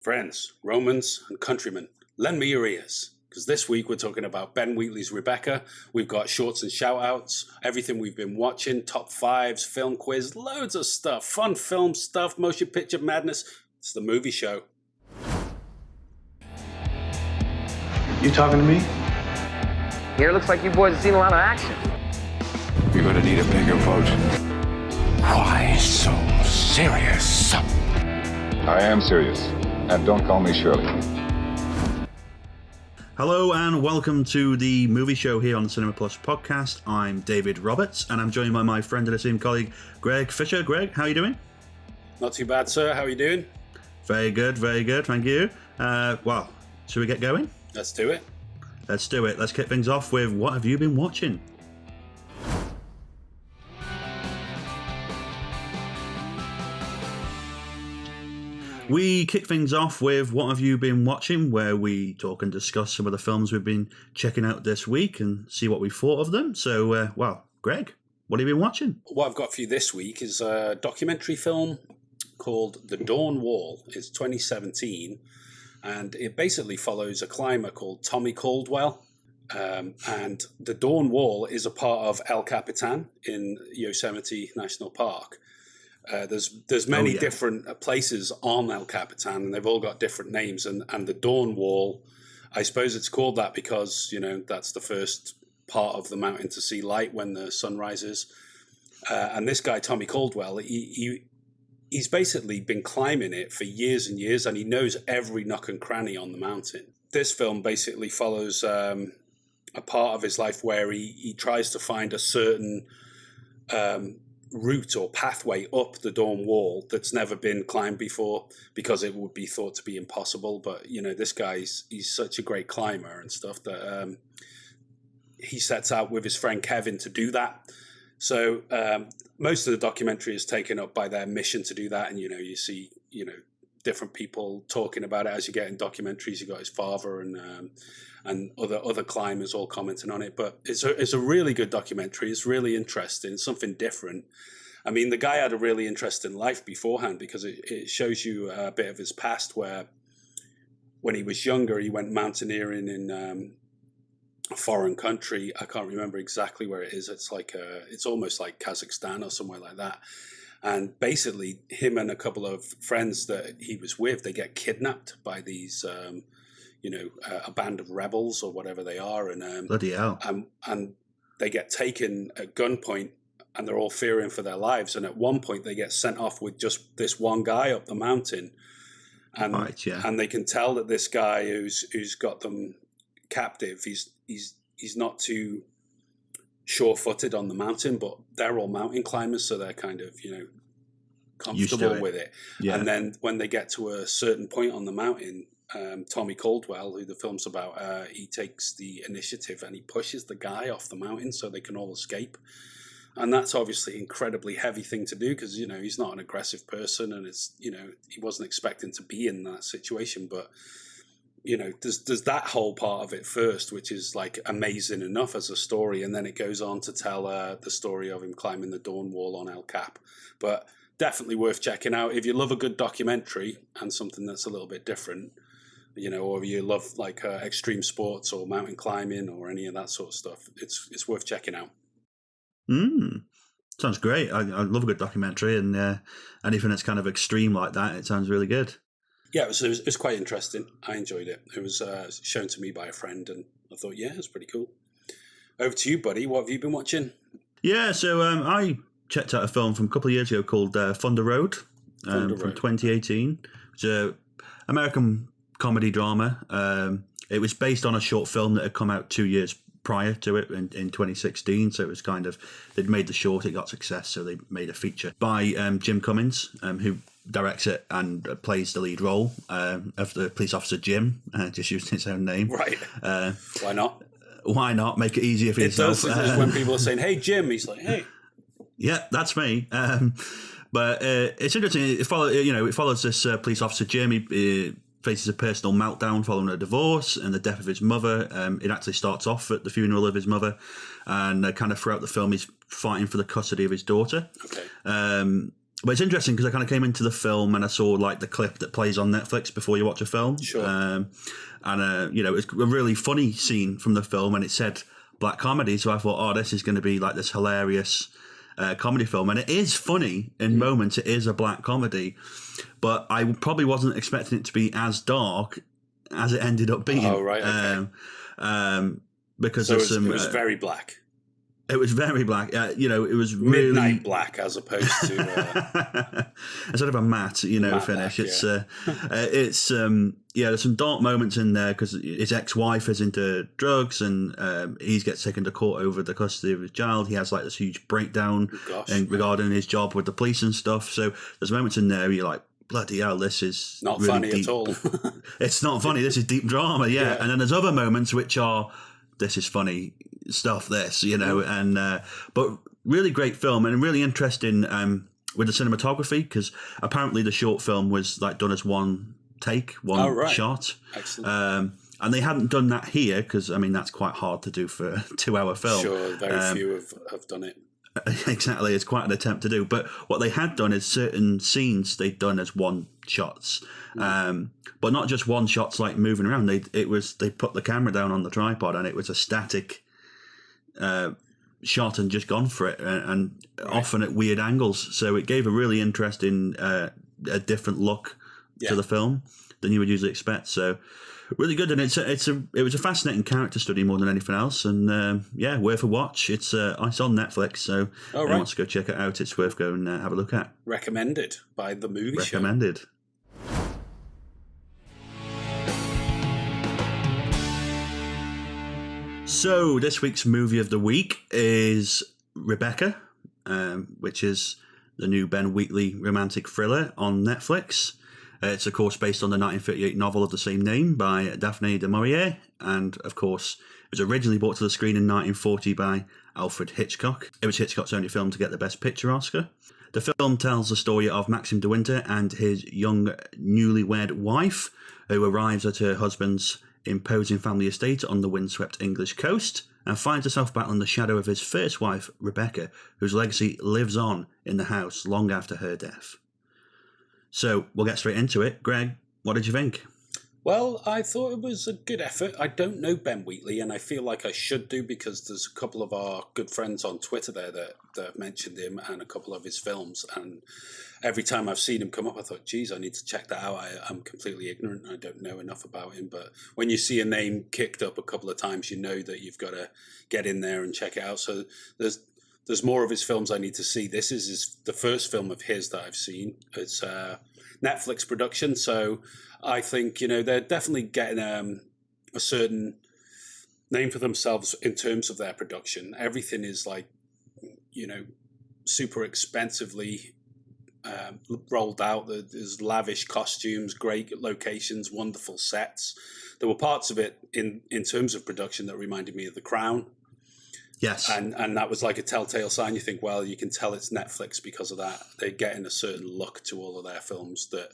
Friends, Romans, and countrymen, lend me your ears. Because this week we're talking about Ben Wheatley's Rebecca. We've got shorts and shout-outs, everything we've been watching, top fives, film quiz, loads of stuff, fun film stuff, motion picture madness. It's the movie show. You talking to me? Here, looks like you boys have seen a lot of action. You're gonna need a bigger boat. Why so serious? I am serious, and don't call me Shirley. Hello and welcome to the movie show here on the Cinema Plus podcast. I'm David Roberts and I'm joined by my friend and esteemed colleague Greg Fisher. Greg, how are you doing? Not too bad, sir. How are you doing? Very good, thank you. Well, should we get going? Let's do it. Let's do it. Let's kick things off with what have you been watching? We kick things off with what have you been watching, where we talk and discuss some of the films we've been checking out this week and see what we thought of them. So, Greg, what have you been watching? What I've got for you this week is a documentary film called The Dawn Wall. It's 2017, and it basically follows a climber called Tommy Caldwell. And the Dawn Wall is a part of El Capitan in Yosemite National Park. There's many different places on El Capitan, and they've all got different names. And the Dawn Wall, I suppose it's called that because, that's the first part of the mountain to see light when the sun rises. And this guy, Tommy Caldwell, he's basically been climbing it for years and years, and he knows every nook and cranny on the mountain. This film basically follows a part of his life where he tries to find a certain route or pathway up the Dawn Wall that's never been climbed before because it would be thought to be impossible. But this guy's he's such a great climber and stuff that he sets out with his friend Kevin to do that. So most of the documentary is taken up by their mission to do that, and you see different people talking about it as you get in documentaries. You got his father and other climbers all commenting on it. But it's a really good documentary. It's really interesting. It's something different. I mean, the guy had a really interesting life beforehand because it shows you a bit of his past where when he was younger, he went mountaineering in a foreign country. I can't remember exactly where it is. It's it's almost like Kazakhstan or somewhere like that. And basically, him and a couple of friends that he was with, they get kidnapped by these, a band of rebels or whatever they are. And Bloody hell. And they get taken at gunpoint, and they're all fearing for their lives. And at one point, they get sent off with just this one guy up the mountain. And, right, yeah. And they can tell that this guy who's got them captive, he's not too sure-footed on the mountain, but they're all mountain climbers, so they're kind of comfortable with it. Yeah. And then when they get to a certain point on the mountain, Tommy Caldwell, who the film's about, he takes the initiative and he pushes the guy off the mountain so they can all escape. And that's obviously an incredibly heavy thing to do because he's not an aggressive person, and it's he wasn't expecting to be in that situation, but there's that whole part of it first, which is amazing enough as a story, and then it goes on to tell the story of him climbing the Dawn Wall on El Cap. But definitely worth checking out if you love a good documentary and something that's a little bit different, or you love extreme sports or mountain climbing or any of that sort of stuff. It's worth checking out. Sounds great. I love a good documentary, and anything that's kind of extreme like that, it sounds really good. Yeah, it was quite interesting. I enjoyed it. It was shown to me by a friend, and I thought, yeah, it's pretty cool. Over to you, buddy. What have you been watching? Yeah, so I checked out a film from a couple of years ago called Thunder Road, from 2018. It's an American comedy drama. It was based on a short film that had come out 2 years prior to it in 2016, so it was they'd made the short, it got success, so they made a feature by Jim Cummins, who directs it and plays the lead role of the police officer Jim, just using his own name. Right. Why not? Why not? Make it easier for yourself. It does, when people are saying, hey, Jim, he's like, hey. Yeah, that's me. But it's interesting. It follows this police officer Jim. He faces a personal meltdown following a divorce and the death of his mother. It actually starts off at the funeral of his mother, and kind of throughout the film he's fighting for the custody of his daughter. Okay. But it's interesting because I kind of came into the film and I saw like the clip that plays on Netflix before you watch a film. Sure. And it was a really funny scene from the film, and it said black comedy. So I thought, oh, this is going to be like this hilarious comedy film, and it is funny in moments. It is a black comedy, but I probably wasn't expecting it to be as dark as it ended up being. Oh, right. Okay. Because so it was very black. It was very black. It was really midnight black as opposed to instead of a matte, matte finish. Black, It's there's some dark moments in there because his ex-wife is into drugs and he gets taken to court over the custody of his child. He has like this huge breakdown regarding his job with the police and stuff. So there's moments in there where you're like, bloody hell, this is not really funny deep. at all. It's not funny. This is deep drama, yeah. And then there's other moments which are, this is funny stuff, but really great film and really interesting with the cinematography, because apparently the short film was like done as one take, shot. Excellent. And they hadn't done that here because, that's quite hard to do for a 2-hour film. Sure, very few have done it. Exactly, it's quite an attempt to do. But what they had done is certain scenes they'd done as one shots, but not just one shots like moving around. They put the camera down on the tripod and it was a static shot and just gone for it, and often at weird angles. So it gave a really interesting, a different look to the film than you would usually expect. So really good, and it was a fascinating character study more than anything else, and worth a watch. It's on Netflix, so if anyone wants to go check it out, it's worth going have a look at. Recommended by the movie Recommended. Show. So this week's movie of the week is Rebecca, which is the new Ben Wheatley romantic thriller on Netflix. It's, of course, based on the 1938 novel of the same name by Daphne du Maurier, and, of course, it was originally brought to the screen in 1940 by Alfred Hitchcock. It was Hitchcock's only film to get the Best Picture Oscar. The film tells the story of Maxim de Winter and his young newlywed wife, who arrives at her husband's imposing family estate on the windswept English coast and finds herself battling the shadow of his first wife, Rebecca, whose legacy lives on in the house long after her death. So we'll get straight into it. Greg, what did you think? Well, I thought it was a good effort. I don't know Ben Wheatley, and I feel like I should do because there's a couple of our good friends on Twitter there that have mentioned him and a couple of his films. And every time I've seen him come up, I thought, geez, I need to check that out. I'm completely ignorant. I don't know enough about him. But when you see a name kicked up a couple of times, you know that you've got to get in there and check it out. So there's more of his films I need to see. This is the first film of his that I've seen. It's Netflix production, so I think they're definitely getting a certain name for themselves in terms of their production. Everything is like super expensively rolled out. There's lavish costumes, great locations, wonderful sets. There were parts of it in terms of production that reminded me of The Crown. Yes. And that was like a telltale sign. You think, well, you can tell it's Netflix because of that. They're getting a certain look to all of their films that,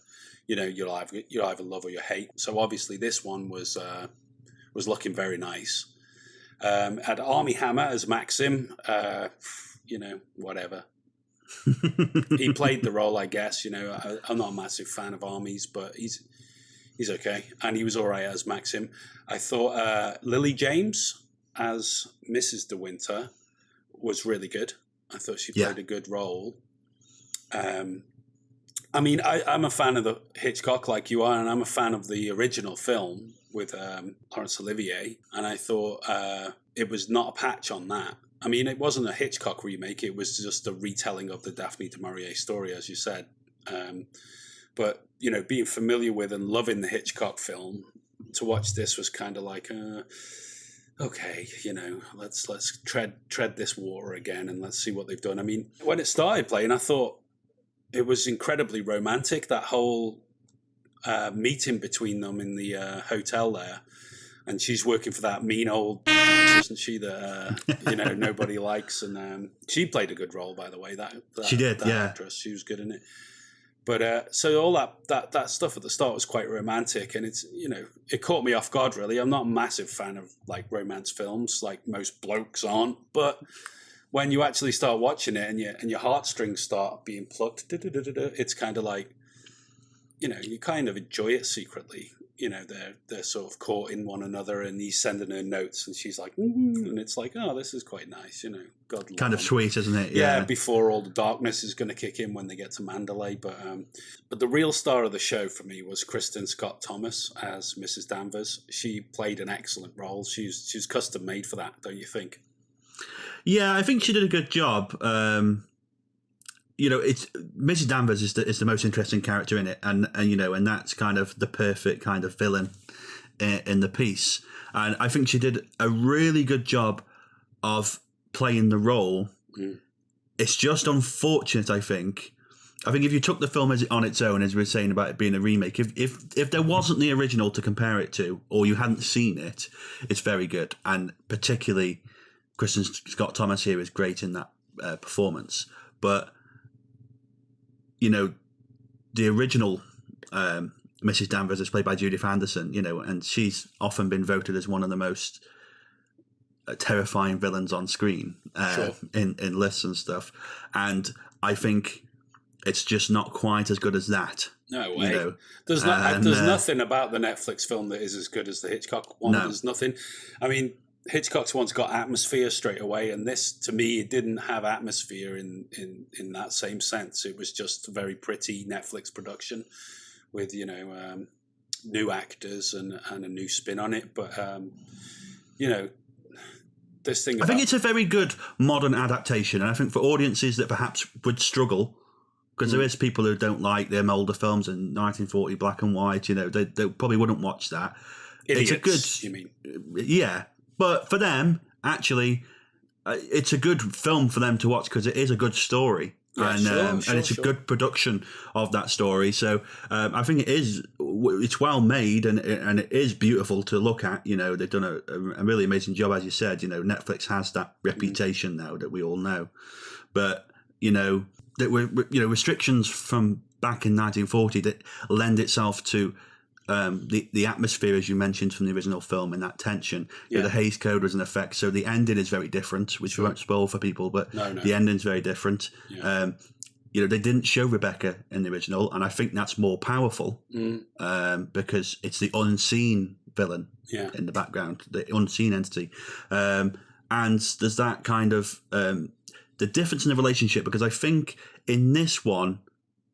you'll either love or you hate. So obviously this one was looking very nice. Had Armie Hammer as Maxim, whatever. He played the role, I guess. I'm not a massive fan of Armie's, but he's okay. And he was all right as Maxim. I thought Lily James as Mrs. De Winter was really good. I thought she played a good role. I'm a fan of the Hitchcock like you are, and I'm a fan of the original film with Laurence Olivier, and I thought it was not a patch on that. It wasn't a Hitchcock remake, it was just a retelling of the Daphne du Maurier story, as you said. But, being familiar with and loving the Hitchcock film, to watch this was kind of like... okay, let's tread this water again and let's see what they've done. When it started playing, I thought it was incredibly romantic, that whole meeting between them in the hotel there. And she's working for that mean old, isn't she, that, nobody likes. And she played a good role, by the way. She did, that actress, she was good in it. But so all that stuff at the start was quite romantic, and it's it caught me off guard really. I'm not a massive fan of like romance films, like most blokes aren't. But when you actually start watching it and your heartstrings start being plucked, it's kind of like, you kind of enjoy it secretly. They're sort of caught in one another, and he's sending her notes, and she's like, and it's like, oh, this is quite nice, God love kind of him. sweet, isn't it? Yeah, before all the darkness is going to kick in when they get to Mandalay. But the real star of the show for me was Kristen Scott Thomas as Mrs. Danvers. She played an excellent role. She's custom made for that, don't you think? Yeah, I think she did a good job. It's Mrs. Danvers is the most interesting character in it, and that's kind of the perfect kind of villain in the piece. And I think she did a really good job of playing the role. It's just unfortunate, I think. If you took the film on its own, as we were saying about it being a remake, if there wasn't the original to compare it to, or you hadn't seen it, it's very good. And particularly, Kristen Scott Thomas here is great in that performance. But the original Mrs. Danvers is played by Judith Anderson, and she's often been voted as one of the most terrifying villains on screen in lists and stuff. And I think it's just not quite as good as that. No way. There's nothing about the Netflix film that is as good as the Hitchcock one. No. There's nothing. I mean, Hitchcock's one's got atmosphere straight away, and this, to me, it didn't have atmosphere in that same sense. It was just a very pretty Netflix production with, new actors and a new spin on it. But, this thing... I think it's a very good modern adaptation, and I think for audiences that perhaps would struggle, because there is people who don't like them older films in 1940 black and white, they probably wouldn't watch that. Idiots, it's a good... you mean? Yeah. But for them, actually, it's a good film for them to watch because it is a good story. Yeah, and it's a good production of that story. So I think it's well made and it is beautiful to look at. They've done a really amazing job, as you said. Netflix has that reputation now that we all know. But, that were restrictions from back in 1940 that lend itself to the atmosphere, as you mentioned, from the original film, and that tension. The Hays Code was in effect, so the ending is very different, which we won't spoil for people, but the ending's very different. Yeah. They didn't show Rebecca in the original, and I think that's more powerful because it's the unseen villain in the background, the unseen entity. And there's that kind of the difference in the relationship, because I think in this one,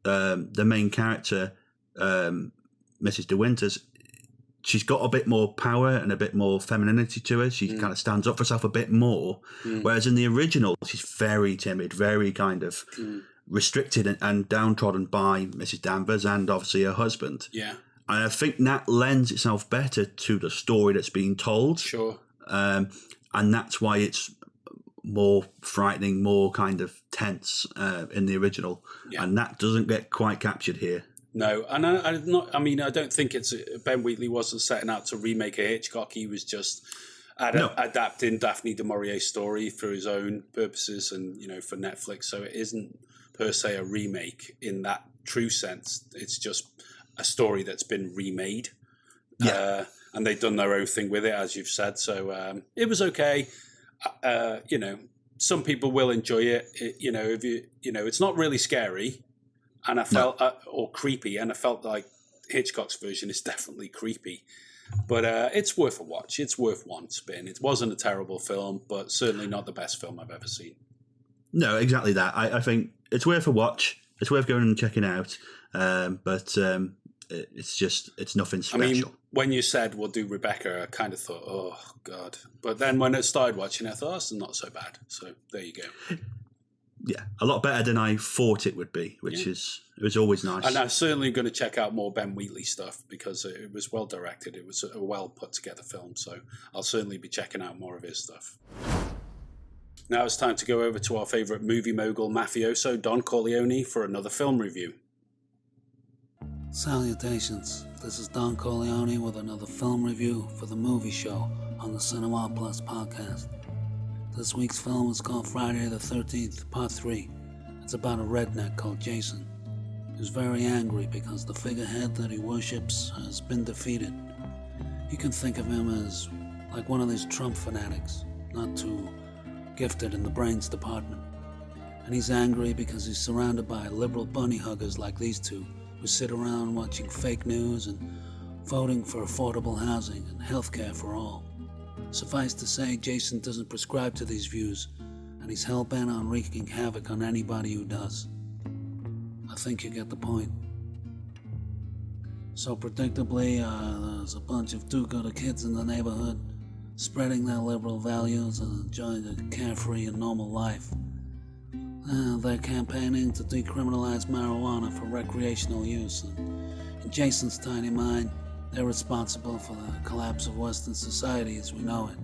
the main character, Mrs. De Winters, she's got a bit more power and a bit more femininity to her. She kind of stands up for herself a bit more. Whereas in the original, she's very timid, very kind of restricted and downtrodden by Mrs. Danvers and obviously her husband. Yeah. And I think that lends itself better to the story that's being told. Sure. And that's why it's more frightening, more kind of tense in the original. Yeah. And that doesn't get quite captured here. No, and I don't think it's Ben Wheatley wasn't setting out to remake a Hitchcock. He was just adapting Daphne du Maurier's story for his own purposes and, for Netflix. So it isn't per se a remake in that true sense. It's just a story that's been remade. Yeah. And they've done their own thing with it, as you've said. So it was okay. Some people will enjoy it. If it's not really scary. And I felt, or creepy, and I felt like Hitchcock's version is definitely creepy. But it's worth a watch. It's worth one spin. It wasn't a terrible film, but certainly not the best film I've ever seen. No, exactly that. I think it's worth a watch. It's worth going and checking out. But it's nothing special. I mean, when you said we'll do Rebecca, I kind of thought, oh, God. But then when I started watching it, I thought, it's not so bad. So there you go. Yeah, a lot better than I thought it would be, it was always nice. And I'm certainly going to check out more Ben Wheatley stuff because it was well directed. It was a well put together film, so I'll certainly be checking out more of his stuff. Now it's time to go over to our favourite movie mogul mafioso, Don Corleone, for another film review. Salutations, this is Don Corleone with another film review for the movie show on the Cinema Plus podcast. This week's film is called Friday the 13th, Part 3. It's about a redneck called Jason, who's very angry because the figurehead that he worships has been defeated. You can think of him as like one of these Trump fanatics, not to gifted in the brains department. And he's angry because he's surrounded by liberal bunny huggers like these two, who sit around watching fake news and voting for affordable housing and healthcare for all. Suffice to say, Jason doesn't prescribe to these views, and he's hell-bent on wreaking havoc on anybody who does. I think you get the point. So predictably, there's a bunch of do-gooder kids in the neighborhood, spreading their liberal values and enjoying a carefree and normal life. They're campaigning to decriminalize marijuana for recreational use, and in Jason's tiny mind, they're responsible for the collapse of Western society as we know it.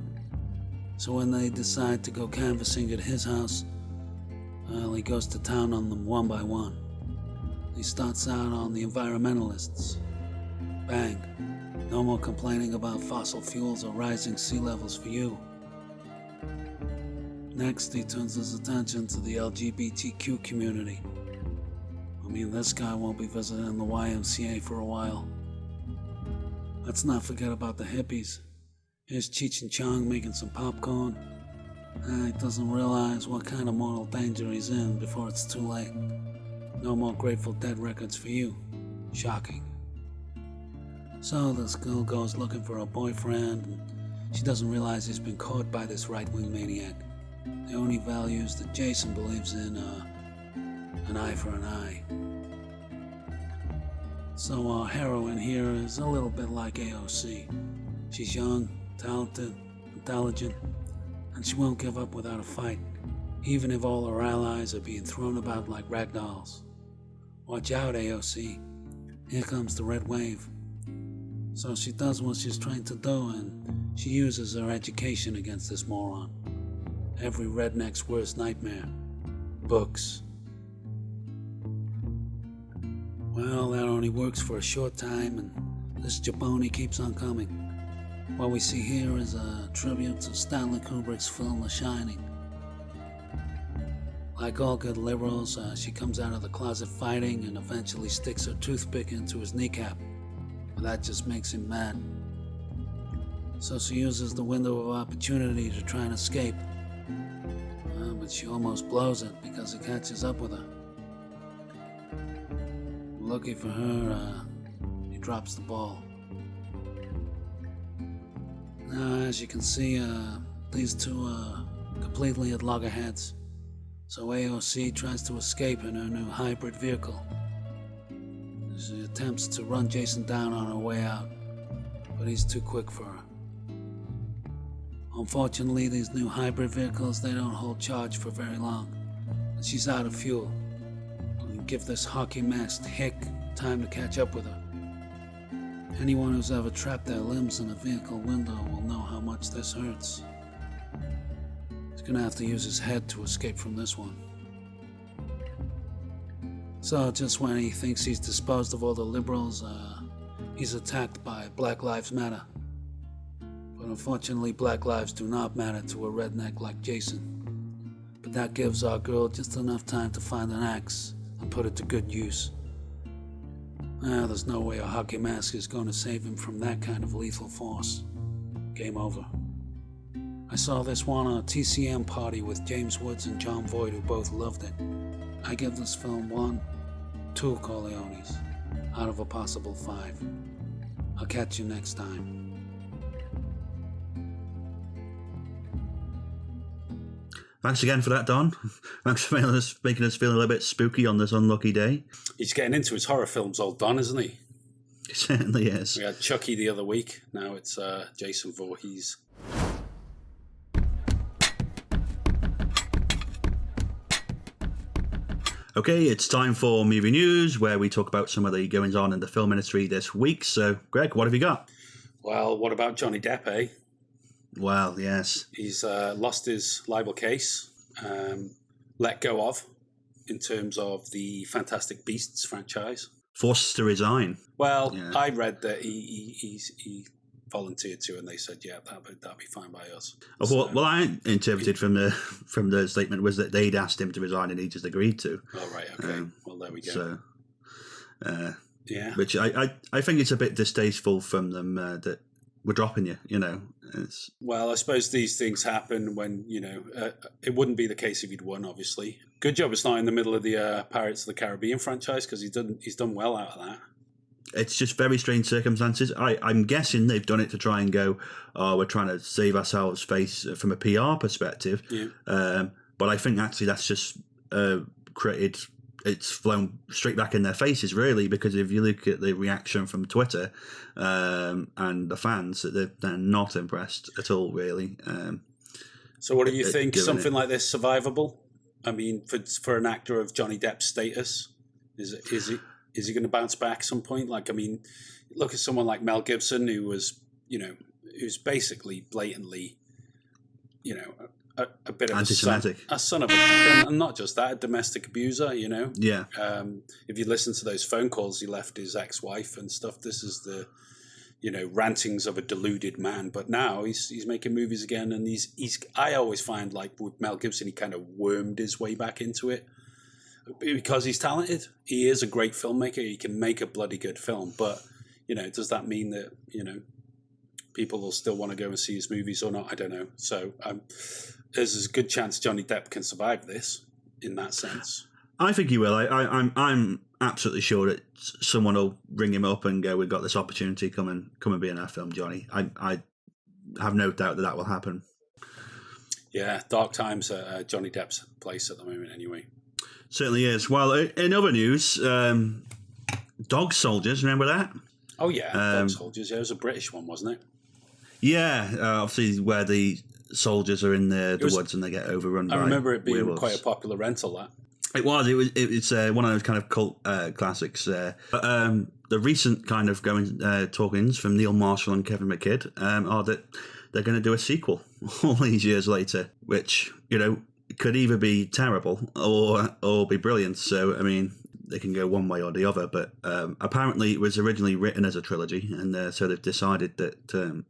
So when they decide to go canvassing at his house, well, he goes to town on them one by one. He starts out on the environmentalists. Bang. No more complaining about fossil fuels or rising sea levels for you. Next, he turns his attention to the LGBTQ community. I mean, this guy won't be visiting the YMCA for a while. Let's not forget about the hippies. Here's Cheech and Chong making some popcorn. He doesn't realize what kind of mortal danger he's in before it's too late. No more Grateful Dead records for you. Shocking. So this girl goes looking for a boyfriend, and she doesn't realize he's been caught by this right-wing maniac. The only values that Jason believes in are an eye for an eye. So our heroine here is a little bit like AOC. She's young, talented, intelligent, and she won't give up without a fight, even if all her allies are being thrown about like ragdolls. Watch out, AOC. Here comes the red wave. So she does what she's trained to do, and she uses her education against this moron. Every redneck's worst nightmare. Books. Well, that only works for a short time, and this jabroni keeps on coming. What we see here is a tribute to Stanley Kubrick's film The Shining. Like all good liberals, she comes out of the closet fighting and eventually sticks her toothpick into his kneecap. But that just makes him mad. So she uses the window of opportunity to try and escape. But she almost blows it because he catches up with her. Lucky for her, he drops the ball. Now, as you can see, these two are completely at loggerheads. So AOC tries to escape in her new hybrid vehicle. She attempts to run Jason down on her way out, but he's too quick for her. Unfortunately, these new hybrid vehicles, they don't hold charge for very long, and she's out of fuel. Give this hockey-masked hick time to catch up with her. Anyone who's ever trapped their limbs in a vehicle window will know how much this hurts. He's gonna have to use his head to escape from this one. So just when he thinks he's disposed of all the liberals, he's attacked by Black Lives Matter. But unfortunately, Black lives do not matter to a redneck like Jason. But that gives our girl just enough time to find an axe and put it to good use. There's no way a hockey mask is going to save him from that kind of lethal force. Game over. I saw this one on a TCM party with James Woods and John Voight, who both loved it. I give this film 2 Corleones out of a possible 5. I'll catch you next time. Thanks again for that, Don. Thanks for making us feel a little bit spooky on this unlucky day. He's getting into his horror films, old Don, isn't he? He certainly is. We had Chucky the other week. Now it's Jason Voorhees. Okay, it's time for movie news, where we talk about some of the goings on in the film industry this week. So, Greg, what have you got? Well, what about Johnny Depp, eh? Well, yes. He's lost his libel case, let go of, in terms of the Fantastic Beasts franchise. Forced to resign. Well, yeah. I read that he volunteered to, and they said, yeah, that'd be fine by us. So, well, I interpreted from the statement was that they'd asked him to resign and he just agreed to. Oh, right, okay. Well, there we go. So, yeah. Which I think it's a bit distasteful from them that we're dropping you. You know, it's Well, I suppose these things happen when it wouldn't be the case if he'd won. Obviously, good job it's not in the middle of the Pirates of the Caribbean franchise, because he's done well out of that. it's just very strange circumstances. I'm guessing they've done it to try and go, oh, we're trying to save ourselves face from a PR perspective. Yeah. But I think actually that's just created. It's flown straight back in their faces, really, because if you look at the reaction from Twitter and the fans, they're not impressed at all, really. So what do you think? Something it. like this survivable? I mean, for an actor of Johnny Depp's status, is he going to bounce back at some point? Like, I mean, look at someone like Mel Gibson, who's basically blatantly, a bit of anti-Semitic, a son of a, and not just that, a domestic abuser. Yeah. If you listen to those phone calls he left his ex-wife and stuff, this is the, rantings of a deluded man. But now he's making movies again, and he's. I always find, like with Mel Gibson, he kind of wormed his way back into it because he's talented. He is a great filmmaker. He can make a bloody good film, but does that mean that people will still want to go and see his movies or not? I don't know. So there's a good chance Johnny Depp can survive this in that sense. I think he will. I'm absolutely sure that someone will ring him up and go, "We've got this opportunity. Come and be in our film, Johnny." I have no doubt that will happen. Yeah, dark times at Johnny Depp's place at the moment, anyway. Certainly is. Well, in other news, Dog Soldiers. Remember that? Oh yeah, Dog Soldiers. Yeah, it was a British one, wasn't it? Yeah, obviously where the soldiers are in the woods and they get overrun. I remember it being werewolves. quite a popular rental. That it was. It's one of those kind of cult classics. But the recent kind of talkings from Neil Marshall and Kevin McKidd are that they're going to do a sequel all these years later, which could either be terrible or be brilliant. So I mean, they can go one way or the other. But apparently, it was originally written as a trilogy, and so they've decided that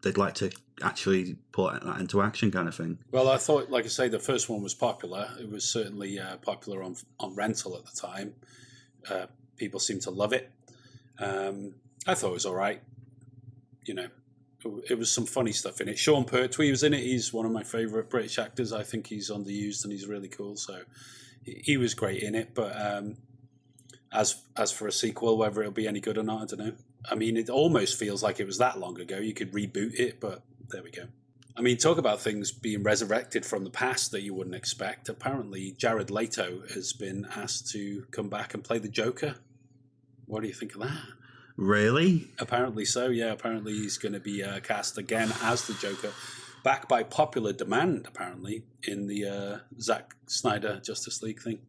they'd like to actually put that into action, kind of thing. Well, I thought, like I say, the first one was popular. It was certainly popular on rental at the time. People seemed to love it. I thought it was all right. It was some funny stuff in it. Sean Pertwee was in it. He's one of my favourite British actors. I think he's underused and he's really cool. So he was great in it. But as for a sequel, whether it'll be any good or not, I don't know. I mean, it almost feels like it was that long ago. You could reboot it, but there we go. I mean, talk about things being resurrected from the past that you wouldn't expect. Apparently, Jared Leto has been asked to come back and play the Joker. What do you think of that? Really? Apparently so, yeah. Apparently he's going to be cast again as the Joker, back by popular demand, apparently, in the Zack Snyder Justice League thing.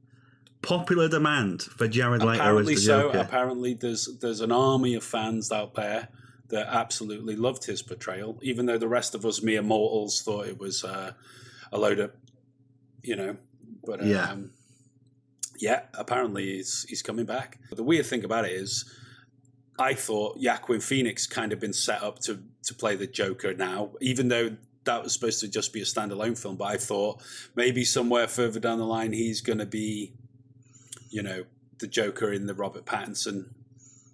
Popular demand for Jared Leto as the Joker. Apparently there's an army of fans out there that absolutely loved his portrayal, even though the rest of us mere mortals thought it was a load of, But apparently he's coming back. But the weird thing about it is, I thought Joaquin Phoenix kind of been set up to play the Joker now, even though that was supposed to just be a standalone film. But I thought maybe somewhere further down the line he's going to be, the Joker in the Robert Pattinson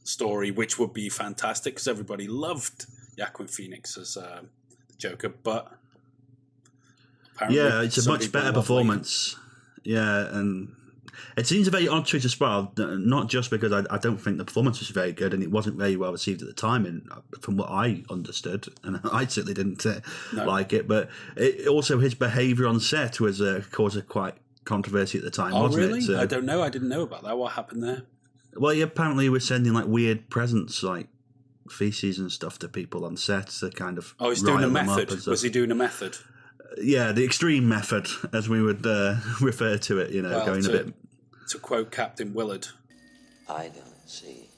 story, which would be fantastic because everybody loved Joaquin Phoenix as the Joker. But apparently, it's a much better performance. Yeah, and it seems a very odd choice as well. Not just because I don't think the performance was very good and it wasn't very well received at the time, and from what I understood, and I certainly didn't like it. But also his behaviour on set was cause of quite controversy at the time, wasn't really? it? So, I don't know. I didn't know about that. What happened there? Well, he apparently was sending like weird presents, like feces and stuff, to people on set to kind of. Oh, he's doing a method. Was he doing a method? Yeah, the extreme method, as we would refer to it. Going a bit. To quote Captain Willard, I don't see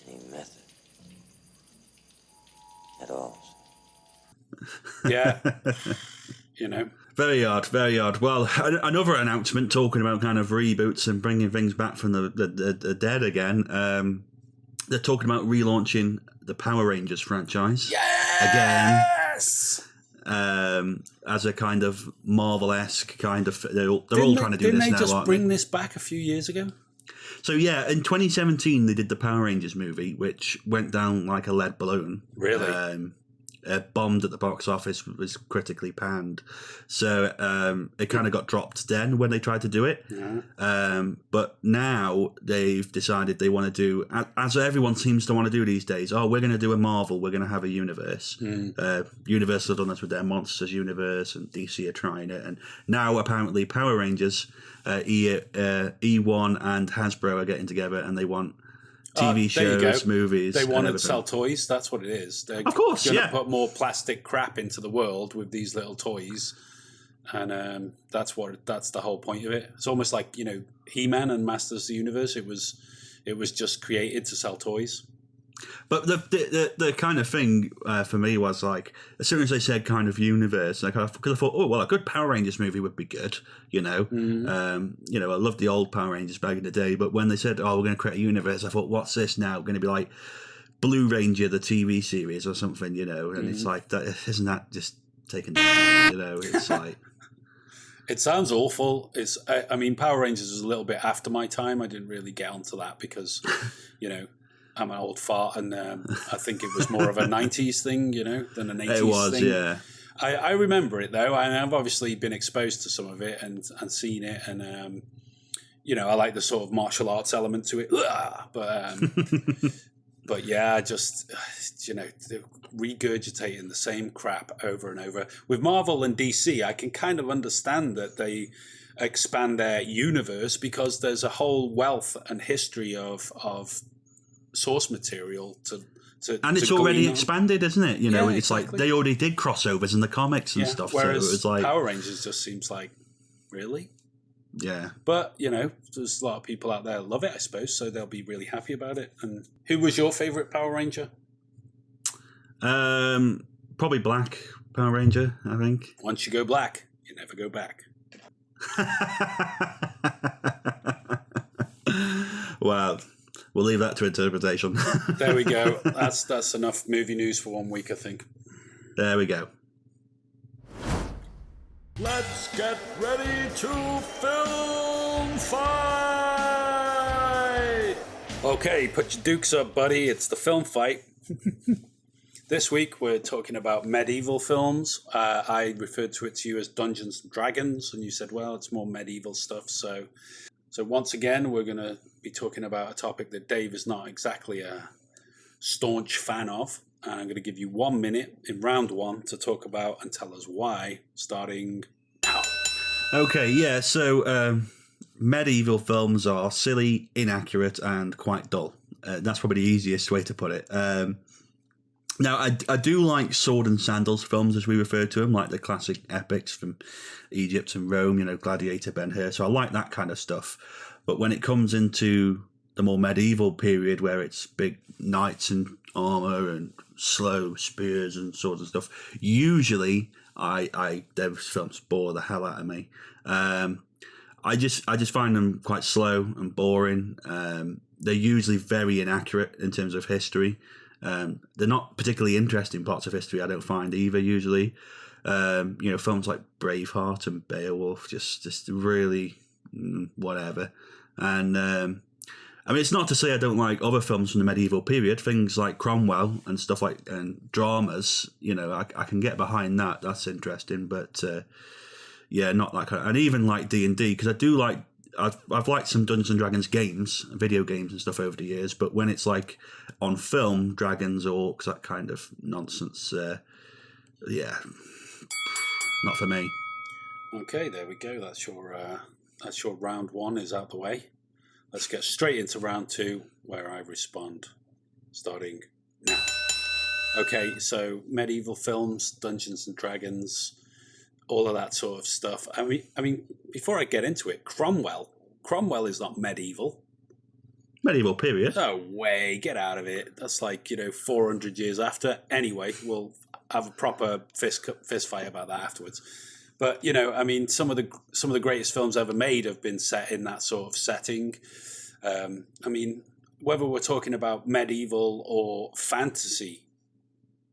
any method at all. Yeah, Very odd, very odd. Well, another announcement talking about kind of reboots and bringing things back from the dead again. They're talking about relaunching the Power Rangers franchise again. As a kind of Marvel-esque kind of... They're all trying to do this now, Didn't they just aren't bring this back a few years ago? So yeah, in 2017 they did the Power Rangers movie, which went down like a lead balloon. Really? Bombed at the box office, was critically panned. So it kind of got dropped then when they tried to do it. Yeah. But now they've decided they want to do, as everyone seems to want to do these days, we're going to do a Marvel, we're going to have a universe. Universal have done this with their Monsters universe, and DC are trying it. And now apparently Power Rangers, E1 and Hasbro are getting together, and they want TV shows, movies. They want to sell toys. That's what it is. They're of course, going to put more plastic crap into the world with these little toys, and that's the whole point of it. It's almost like He-Man and Masters of the Universe. It was just created to sell toys. But the kind of thing for me was like, as soon as they said kind of universe, because I thought, oh well, a good Power Rangers movie would be good, I loved the old Power Rangers back in the day. But when they said, we're going to create a universe, I thought, what's this now? Going to be like Blue Ranger, the TV series, or something, And it's like, isn't that just taken? It's like. It sounds awful. Power Rangers was a little bit after my time. I didn't really get onto that because, I'm an old fart, and I think it was more of a 90s thing, than an 80s thing. It was, yeah. I remember it, though, and I've obviously been exposed to some of it and seen it, and, I like the sort of martial arts element to it. But yeah, just, regurgitating the same crap over and over. With Marvel and DC, I can kind of understand that they expand their universe because there's a whole wealth and history of source material and it's already expanded, isn't it? Yeah, it's exactly. like they already did crossovers in the comics and stuff. Whereas so it was like Power Rangers just seems like, really? Yeah. But, there's a lot of people out there that love it, I suppose, so they'll be really happy about it. And who was your favourite Power Ranger? Probably Black Power Ranger, I think. Once you go black, you never go back. Well, we'll leave that to interpretation. There we go. That's enough movie news for 1 week, I think. There we go. Let's get ready to film fight! Okay, put your dukes up, buddy. It's the film fight. This week we're talking about medieval films. I referred to it to you as Dungeons and Dragons, and you said, well, it's more medieval stuff. So once again, we're going to be talking about a topic that Dave is not exactly a staunch fan of. And I'm going to give you 1 minute in round one to talk about and tell us why, starting now. Okay, yeah, so medieval films are silly, inaccurate, and quite dull. That's probably the easiest way to put it. Now, I do like sword and sandals films, as we refer to them, like the classic epics from Egypt and Rome, Gladiator, Ben-Hur. So I like that kind of stuff. But when it comes into the more medieval period where it's big knights in armor and slow spears and swords and stuff, usually those films bore the hell out of me. I just find them quite slow and boring. They're usually very inaccurate in terms of history. They're not particularly interesting parts of history, I don't find either, usually. Films like Braveheart and Beowulf, just really whatever. And it's not to say I don't like other films from the medieval period, things like Cromwell and stuff like, and dramas, I can get behind that. That's interesting, but not that kind of, and even like D&D, because I do like, I've liked some Dungeons and Dragons games, video games and stuff over the years, but when it's like on film, dragons, orcs, that kind of nonsense, not for me. Okay, there we go. That's your round one is out the way. Let's get straight into round two, where I respond, starting now. Okay, so medieval films, Dungeons and Dragons, all of that sort of stuff. I mean, before I get into it, Cromwell is not medieval. Medieval period? No way, get out of it. That's like, 400 years after. Anyway, we'll have a proper fist fight about that afterwards. But, some of the greatest films ever made have been set in that sort of setting. Whether we're talking about medieval or fantasy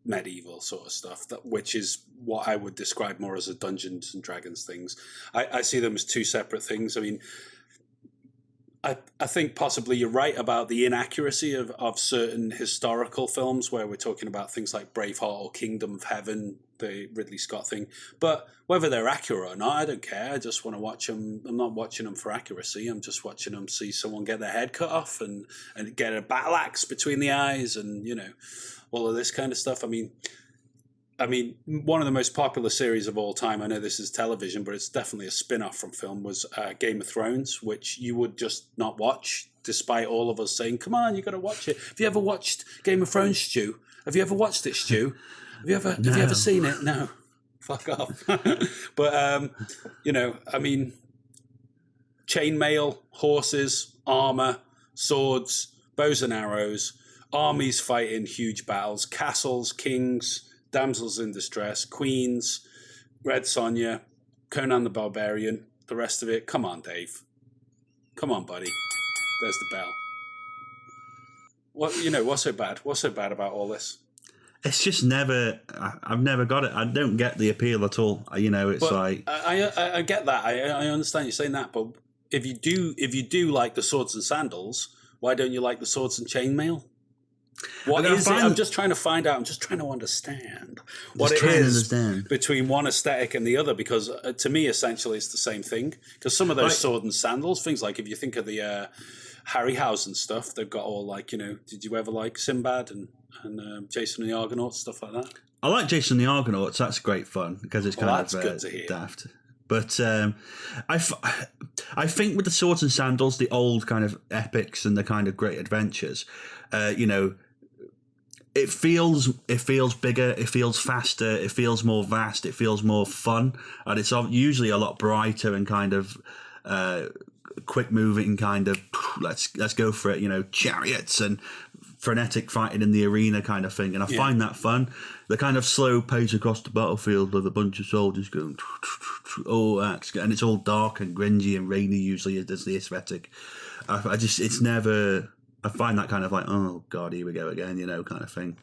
medieval sort of stuff, which is what I would describe more as a Dungeons and Dragons things. I see them as two separate things. I think possibly you're right about the inaccuracy of certain historical films where we're talking about things like Braveheart or Kingdom of Heaven, the Ridley Scott thing. But whether they're accurate or not, I don't care. I just want to watch them. I'm not watching them for accuracy. I'm just watching them see someone get their head cut off and get a battle axe between the eyes and, all of this kind of stuff. I mean, one of the most popular series of all time, I know this is television, but it's definitely a spin-off from film, was Game of Thrones, which you would just not watch, despite all of us saying, come on, you got to watch it. Have you ever watched Game of Thrones, Stu? Have you ever watched it, Stu? Have you ever seen it? No. Fuck off. But, chainmail, horses, armor, swords, bows and arrows, armies fighting huge battles, castles, kings, damsels in distress, queens, Red Sonja, Conan the Barbarian, the rest of it. Come on, Dave. Come on, buddy. There's the bell. What's so bad? What's so bad about all this? It's just never. I've never got it. I don't get the appeal at all. It's but like I get that. I understand you saying that. But if you do like the swords and sandals, why don't you like the swords and chainmail? What is it? I'm just trying to find out. I'm just trying to understand what it is between one aesthetic and the other, because to me, essentially, it's the same thing. Because some of those sword and sandals, things like if you think of the Harryhausen stuff, they've got all like, did you ever like Sinbad and Jason and the Argonauts, stuff like that? I like Jason and the Argonauts. That's great fun because it's kind of daft. But I think with the swords and sandals, the old kind of epics and the kind of great adventures, it feels bigger, it feels faster, it feels more vast, it feels more fun, and it's usually a lot brighter and kind of quick moving, kind of let's go for it, chariots and frenetic fighting in the arena kind of thing, and I find that fun. The kind of slow pace across the battlefield with a bunch of soldiers going, and it's all dark and grungy and rainy. Usually, is the aesthetic. I find that kind of like, oh god, here we go again, kind of thing.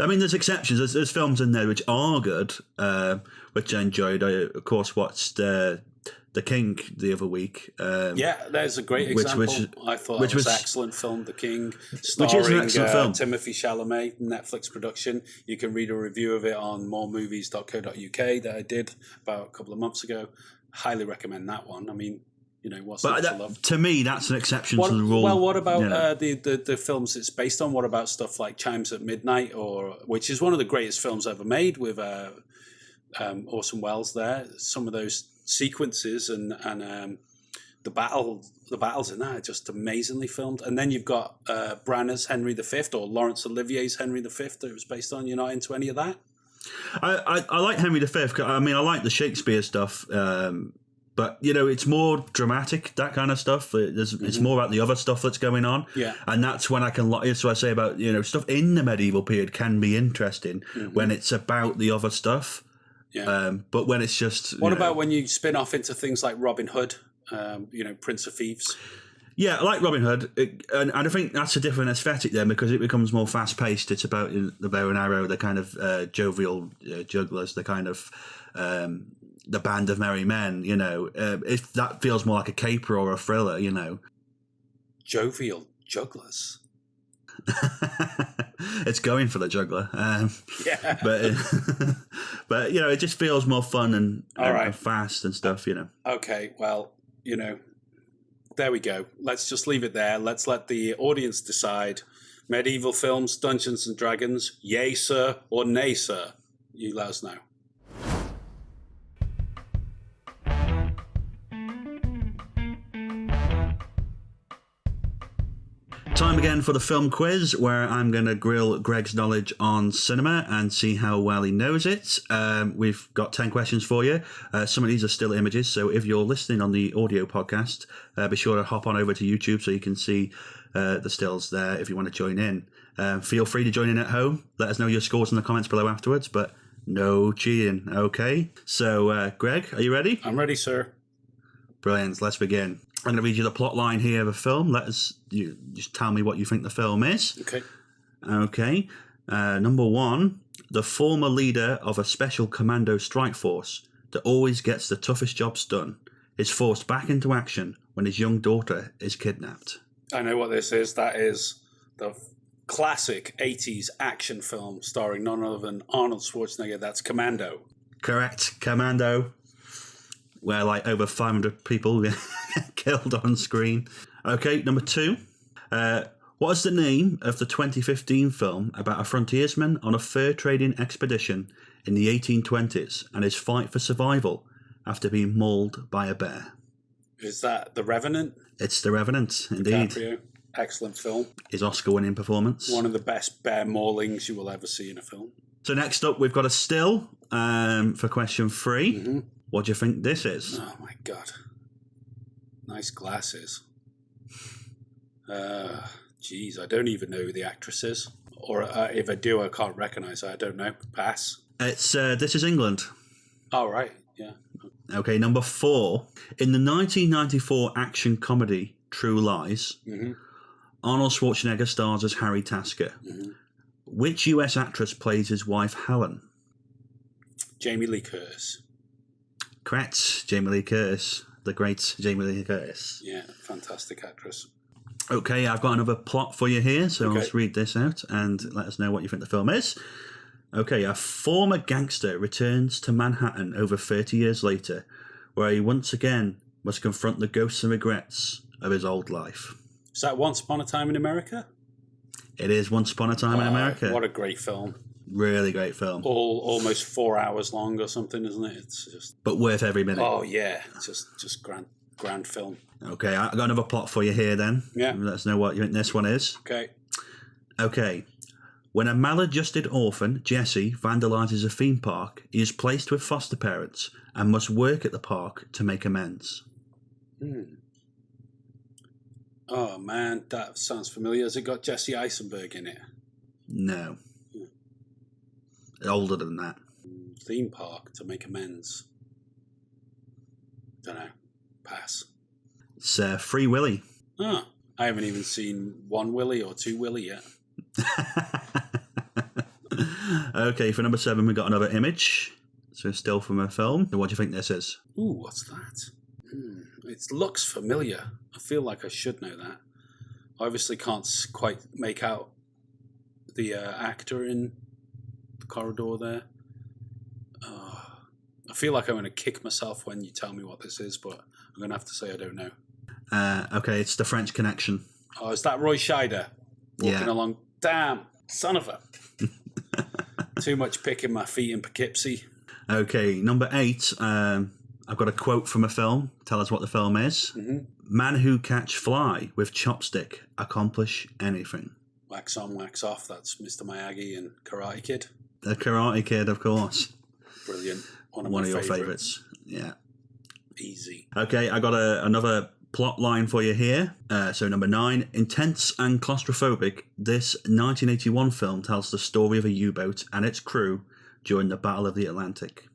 I mean, there's exceptions. There's films in there which are good, which I enjoyed. I of course watched The King the other week. There's a great example. I thought it was an excellent film, The King, starring which is an excellent film. Timothée Chalamet, Netflix production. You can read a review of it on moremovies.co.uk that I did about a couple of months ago. Highly recommend that one. I mean, what's not to love? To me, that's an exception to the rule. Well, what about the films it's based on? What about stuff like Chimes at Midnight, which is one of the greatest films ever made with Orson Welles there? Some of those sequences and the battles in that are just amazingly filmed. And then you've got Branagh's Henry V or Laurence Olivier's Henry V that it was based on. You're not into any of that? I like Henry V. I mean, I like the Shakespeare stuff, but it's more dramatic, that kind of stuff. It's more about the other stuff that's going on. Yeah, and that's when I can. So I say about stuff in the medieval period can be interesting when it's about the other stuff. Yeah. But when it's just... What about when you spin off into things like Robin Hood, Prince of Thieves? Yeah, I like Robin Hood. And I think that's a different aesthetic then because it becomes more fast-paced. It's about the bow and arrow, the kind of jovial jugglers, the kind of... the band of merry men, if that feels more like a caper or a thriller, Jovial jugglers. It's going for the juggler, yeah. But it just feels more fun and fast and stuff, Okay, well, there we go. Let's just leave it there. Let's let the audience decide. Medieval films, Dungeons and Dragons, yay sir or nay sir? You let us know. Time again for the film quiz, where I'm going to grill Greg's knowledge on cinema and see how well he knows it. We've got 10 questions for you. Some of these are still images, so if you're listening on the audio podcast, be sure to hop on over to YouTube so you can see the stills there if you want to join in. Feel free to join in at home. Let us know your scores in the comments below afterwards, but no cheating, okay? So, Greg, are you ready? I'm ready, sir. Brilliant. Let's begin. I'm going to read you the plot line here of a film. You just tell me what you think the film is. Okay. Number 1, the former leader of a special commando strike force that always gets the toughest jobs done is forced back into action when his young daughter is kidnapped. I know what this is. That is the classic 80s action film starring none other than Arnold Schwarzenegger. That's Commando. Correct, Commando, where like over 500 people get killed on screen. Okay, number 2. What is the name of the 2015 film about a frontiersman on a fur trading expedition in the 1820s and his fight for survival after being mauled by a bear? Is that The Revenant? It's The Revenant, indeed. DiCaprio. Excellent film. His Oscar-winning performance. One of the best bear maulings you will ever see in a film. So next up, we've got a still for question 3. Mm-hmm. What do you think this is? Oh, my God. Nice glasses. Geez, I don't even know who the actress is. Or if I do, I can't recognise her. I don't know. Pass. It's This Is England. Oh, right. Yeah. Okay, number 4. In the 1994 action comedy True Lies, Arnold Schwarzenegger stars as Harry Tasker. Which US actress plays his wife Helen? Jamie Lee Curtis. Correct, Jamie Lee Curtis. The great Jamie Lee Curtis. Yeah, fantastic actress. Okay, I've got another plot for you here, so let's read this out and let us know what you think the film is. Okay, a former gangster returns to Manhattan over 30 years later, where he once again must confront the ghosts and regrets of his old life. Is that Once Upon a Time in America? It is Once Upon a Time in America. What a great film. Really great film. Almost 4 hours long or something, isn't it? It's just... But worth every minute. Oh, yeah. Just grand film. Okay, I've got another plot for you here then. Yeah. Let us know what you think this one is. Okay. When a maladjusted orphan, Jesse, vandalises a theme park, he is placed with foster parents and must work at the park to make amends. Oh, man, that sounds familiar. Has it got Jesse Eisenberg in it? No. Older than that. Theme park to make amends. Don't know. Pass. It's Free Willy. Oh, I haven't even seen 1 Willy or 2 Willy yet. Okay, for number 7, we got another image. So still from a film. What do you think this is? Ooh, what's that? It looks familiar. I feel like I should know that. I obviously can't quite make out the actor in the corridor there. I feel like I'm going to kick myself when you tell me what this is, but I'm going to have to say I don't know. Okay, it's The French Connection. Oh, is that Roy Scheider walking along? Damn, son of a... Too much picking my feet in Poughkeepsie. Okay, number 8. I've got a quote from a film. Tell us what the film is. Man who catch fly with chopstick accomplish anything. Wax on, wax off. That's Mr. Miyagi and Karate Kid. The Karate Kid, of course. Brilliant. One of your favourites. Yeah. Easy. Okay, I got another plot line for you here. So number 9. Intense and claustrophobic, this 1981 film tells the story of a U-boat and its crew during the Battle of the Atlantic.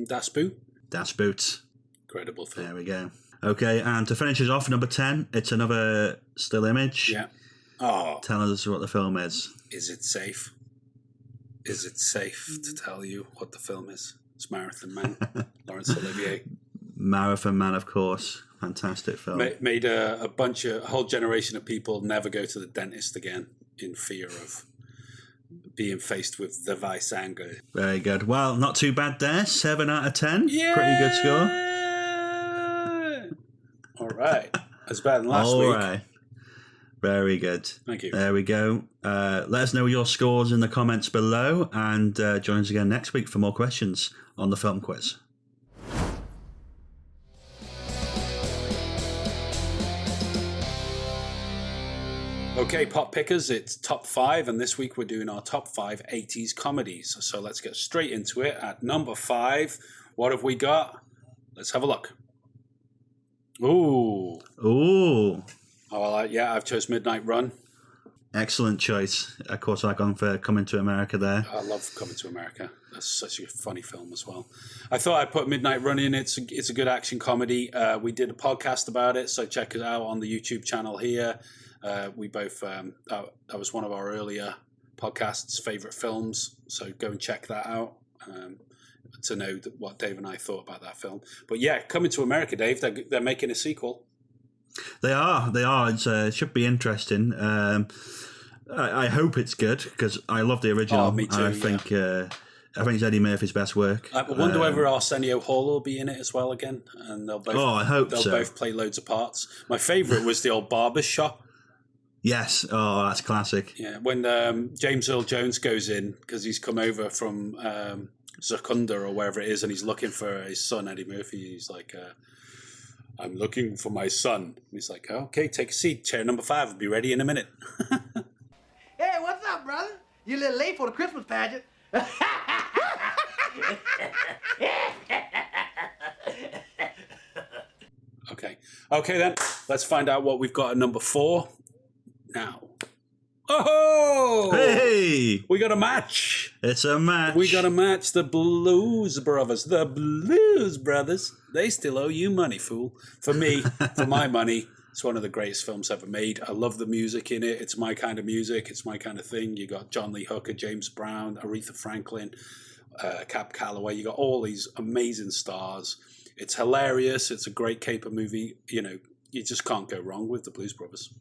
Das Boot. Das Boot. Incredible film. There we go. Okay, and to finish us off, number 10, it's another still image. Yeah. Oh. Tell us what the film is. Is it safe? Is it safe to tell you what the film is? It's Marathon Man. Laurence Olivier. Marathon Man, of course. Fantastic film. Made a whole generation of people never go to the dentist again in fear of being faced with the vice angle. Very good. Well, not too bad there. 7 out of 10. Yeah! Pretty good score. All right. That's better than last week. All right. Very good. Thank you. There we go. Let us know your scores in the comments below and join us again next week for more questions on the film quiz. Okay, Pop Pickers, it's top 5, and this week we're doing our top 5 80s comedies. So let's get straight into it. At number 5, what have we got? Let's have a look. Ooh. Ooh. Oh, well, yeah, I've chose Midnight Run. Excellent choice. Of course, I've gone for Coming to America there. I love Coming to America. That's such a funny film as well. I thought I'd put Midnight Run in. It's a good action comedy. We did a podcast about it, so check it out on the YouTube channel here. We both, that was one of our earlier podcasts, favourite films, so go and check that out. to know what Dave and I thought about that film. But yeah, coming to America, Dave, they're making a sequel. They are. It should be interesting. I hope it's good because I love the original. Oh, me too. I think it's Eddie Murphy's best work. I wonder whether Arsenio Hall will be in it as well again, and they'll both. I hope they'll both play loads of parts. My favourite was the old barber's shop. Yes. Oh, that's classic. Yeah, when James Earl Jones goes in because he's come over from Zakunda or wherever it is, and he's looking for his son Eddie Murphy. He's like, "I'm looking for my son." And he's like, oh, "Okay, take a seat. Chair number 5 will be ready in a minute." Hey, what's up, brother? You a little late for the Christmas pageant. Okay then. Let's find out what we've got at number 4 now. Oh! Hey! We got a match. It's a match. We got a match. The Blues Brothers. The Blues Brothers. They still owe you money, fool. For me, for my money, it's one of the greatest films ever made. I love the music in it. It's my kind of music. It's my kind of thing. You got John Lee Hooker, James Brown, Aretha Franklin, Cab Calloway. You got all these amazing stars. It's hilarious. It's a great caper movie. You know, you just can't go wrong with the Blues Brothers.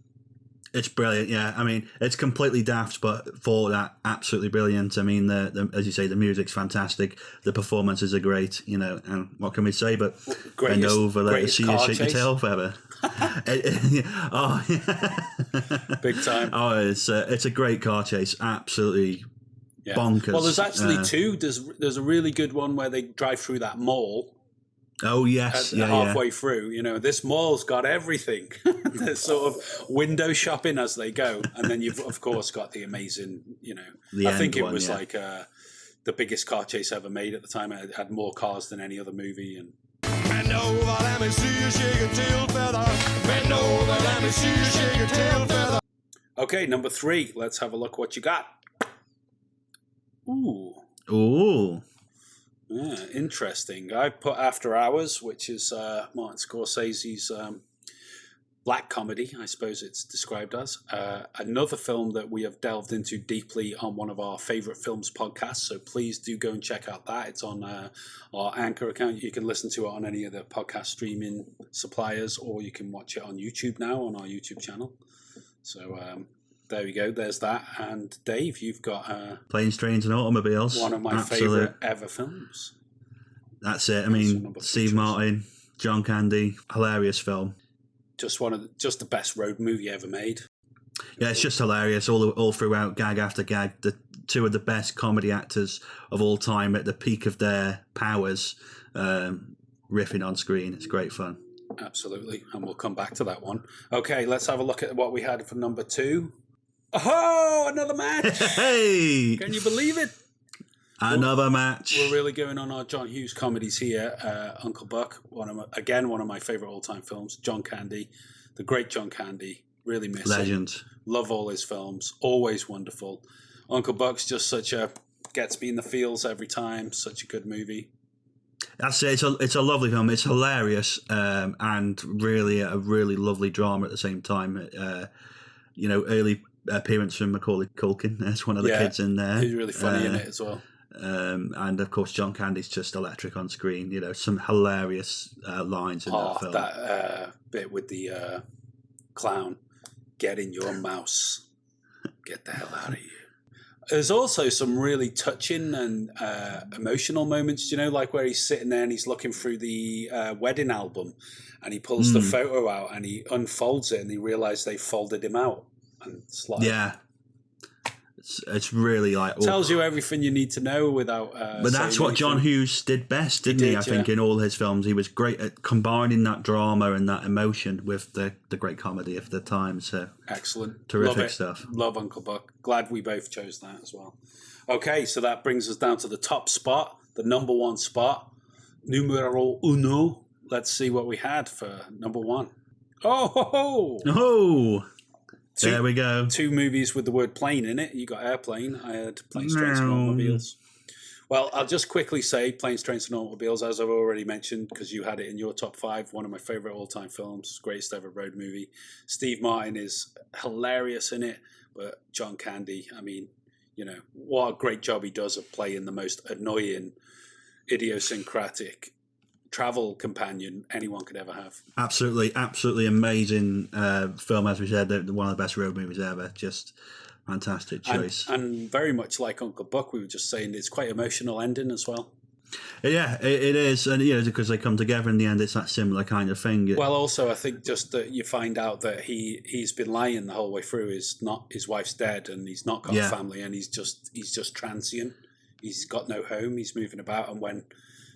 It's brilliant, yeah. I mean, it's completely daft, but for that, absolutely brilliant. I mean, as you say, the music's fantastic. The performances are great, you know. And what can we say? But bend over, let us see you shake your tail forever. Oh, yeah. Big time. Oh, it's a great car chase. Absolutely bonkers. Well, there's actually two. There's a really good one where they drive through that mall. Oh, yes. Halfway through, you know, this mall's got everything. They're sort of window shopping as they go. And then you've, of course, got the amazing, you know, I think it was like the biggest car chase ever made at the time. It had more cars than any other movie. And Bend over, let me see you shake your tail feather. Bend over, let me see you shake your tail feather. Okay, number 3. Let's have a look what you got. Ooh. Yeah, interesting. I put After Hours, which is Martin Scorsese's black comedy, I suppose it's described as. Another film that we have delved into deeply on one of our favourite films podcasts, so please do go and check out that. It's on our Anchor account. You can listen to it on any of the podcast streaming suppliers, or you can watch it on YouTube now on our YouTube channel. So there we go. There's that. And Dave, you've got Planes, Trains and Automobiles. One of my favourite ever films. That's it. I mean, Steve Martin, John Candy, hilarious film. Just the best road movie ever made. Yeah, it's just hilarious all throughout, gag after gag. The two of the best comedy actors of all time at the peak of their powers, riffing on screen. It's great fun. Absolutely, and we'll come back to that one. Okay, let's have a look at what we had for number 2. Oh, another match! Hey! Can you believe it? Another match. We're really going on our John Hughes comedies here. Uncle Buck, one of my favourite all-time films. John Candy, the great John Candy. Really miss Legend. him. Love all his films. Always wonderful. Uncle Buck's just gets me in the feels every time. Such a good movie. That's it. It's a lovely film. It's hilarious and really a really lovely drama at the same time. Early appearance from Macaulay Culkin as one of the kids in there. He's really funny in it as well. And of course, John Candy's just electric on screen. You know, some hilarious lines in that film. That bit with the clown, "Get in your mouse, get the hell out of here." There's also some really touching and emotional moments, you know, like where he's sitting there and he's looking through the wedding album and he pulls the photo out and he unfolds it and he realizes they folded him out. And it's like, yeah. It's really like... tells you everything you need to know without... but that's what John Hughes did best, didn't he? I think in all his films, he was great at combining that drama and that emotion with the great comedy of the time. So excellent. Terrific stuff. Love Uncle Buck. Glad we both chose that as well. Okay, so that brings us down to the top spot, the number 1 spot. Numero uno. Let's see what we had for number 1. Oh! There we go. 2 movies with the word plane in it. You got Airplane. I had Planes, Trains and Automobiles. Well, I'll just quickly say Planes, Trains and Automobiles, as I've already mentioned, because you had it in your top 5. One of my favourite all-time films. Greatest ever road movie. Steve Martin is hilarious in it. But John Candy, I mean, you know, what a great job he does of playing the most annoying, idiosyncratic travel companion anyone could ever have. Absolutely amazing film, as we said, one of the best road movies ever. Just fantastic choice. And very much like Uncle Buck, we were just saying, it's quite emotional ending as well. Yeah, it is, and because they come together in the end, it's that similar kind of thing. Well, also, I think just that you find out that he's been lying the whole way through. His wife's dead, and he's not got a family, and he's just transient. He's got no home. He's moving about, and when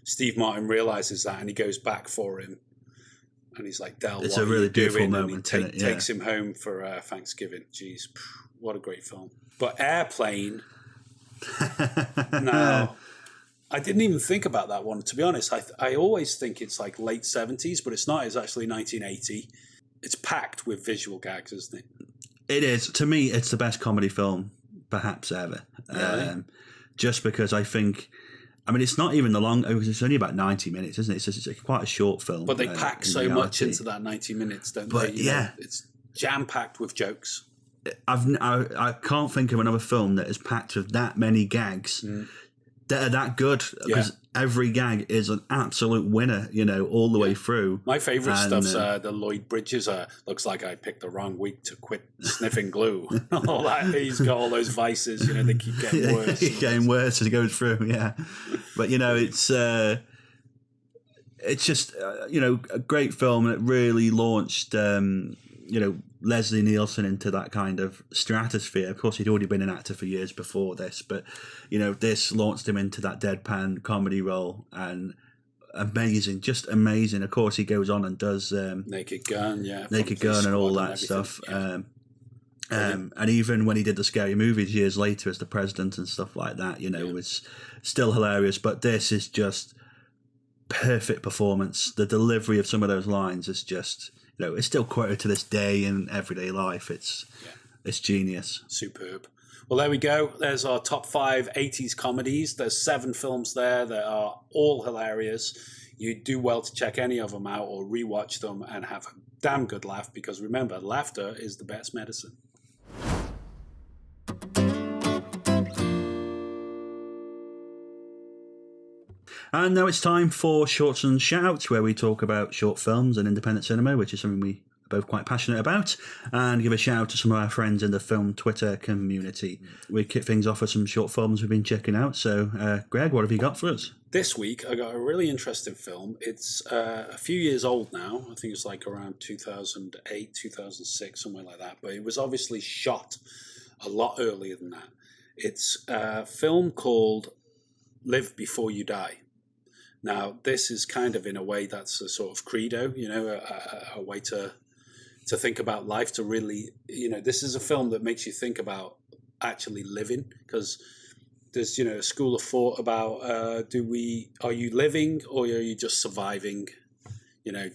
Steve Martin realizes that, and he goes back for him, and he's like, "Del, it's what a really are you beautiful doing?" moment. And he takes him home for Thanksgiving. Jeez, what a great film! But Airplane. Now, I didn't even think about that one, to be honest. I always think it's like late 70s, but it's not. It's actually 1980. It's packed with visual gags, isn't it? It is. To me, it's the best comedy film perhaps ever. Really? Just because I think, it's not even the long, it's only about 90 minutes, isn't it? It's quite a short film. But they pack so much into that 90 minutes, don't they? It's jam-packed with jokes. I can't think of another film that is packed with that many gags that are that good, because every gag is an absolute winner, all the way through. My favourite stuff's the Lloyd Bridges. Looks like I picked the wrong week to quit sniffing glue. All that. He's got all those vices. They keep getting worse. Getting worse as it goes through. Yeah, but it's just a great film, and it really launched Leslie Nielsen into that kind of stratosphere. Of course, he'd already been an actor for years before this, but this launched him into that deadpan comedy role, and just amazing. Of course, he goes on and does Naked Gun, Naked Gun, and all that stuff. Yeah. And even when he did the Scary Movies years later as the president and stuff like that, was still hilarious. But this is just perfect performance. The delivery of some of those lines is just. It's still quoted to this day in everyday life. It's genius. Superb. Well, there we go. There's our top 5 80s comedies. There's 7 films there that are all hilarious. You do well to check any of them out or rewatch them and have a damn good laugh, because remember, laughter is the best medicine. And now it's time for Shorts and Shouts, where we talk about short films and independent cinema, which is something we are both quite passionate about, and give a shout out to some of our friends in the film Twitter community. We kick things off with some short films we've been checking out. So, Greg, what have you got for us? This week, I got a really interesting film. It's a few years old now. I think it's like around 2008, 2006, somewhere like that. But it was obviously shot a lot earlier than that. It's a film called Live Before You Die. Now, this is kind of, in a way, that's a sort of credo, a way to think about life, to really, this is a film that makes you think about actually living, because there's, a school of thought about, are you living or are you just surviving,